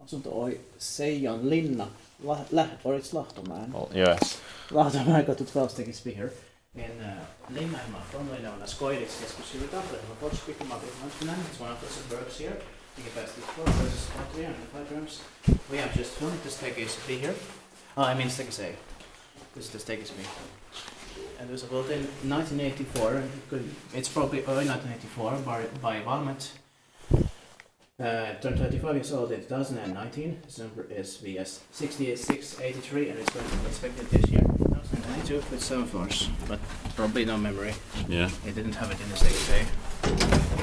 Asunto oli Seijan Linna, or it's Lahtomäen. Well, yes. Lahtomäenkatu 12 takes here in Linnainmaa, formerly known as Koidiskeskus here in Tampere. It's one of the suburbs here. The capacity is 4 versus 305 grams. We have just filmed the staircase B here. Oh, I mean staircase A. This is the staircase B. And it was built in 1984. It's probably early 1984 by Valmet. Turned 25 years old in 2019. Its number is VS 68683 and it's going to be inspected this year, 2022, with 7 floors. But probably no memory. Yeah. It didn't have it in the staircase A.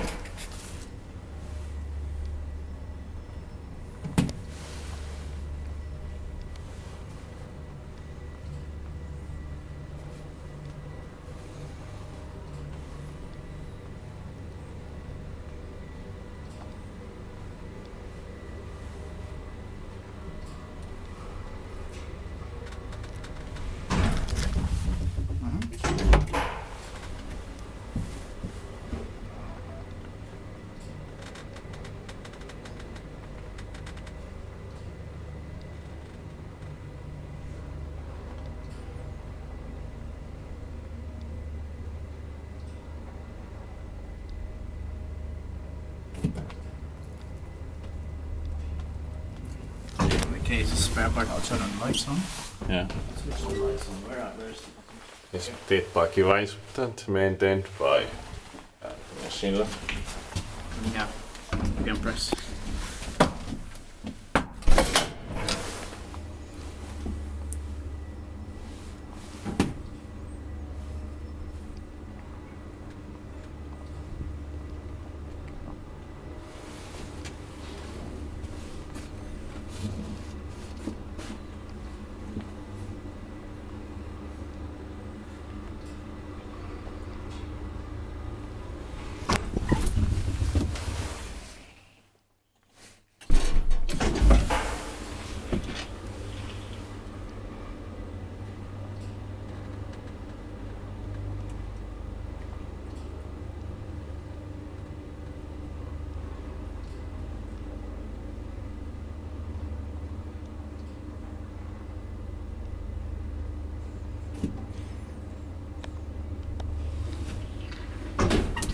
Okay, is the spare part outside on the lights on? Yeah. Switch the lights on. Where's the... Is it by equipment maintained by machine? Yeah, you can press.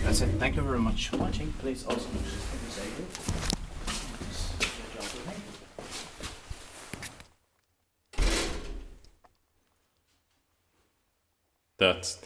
That's it. Thank you very much for watching. Please also That's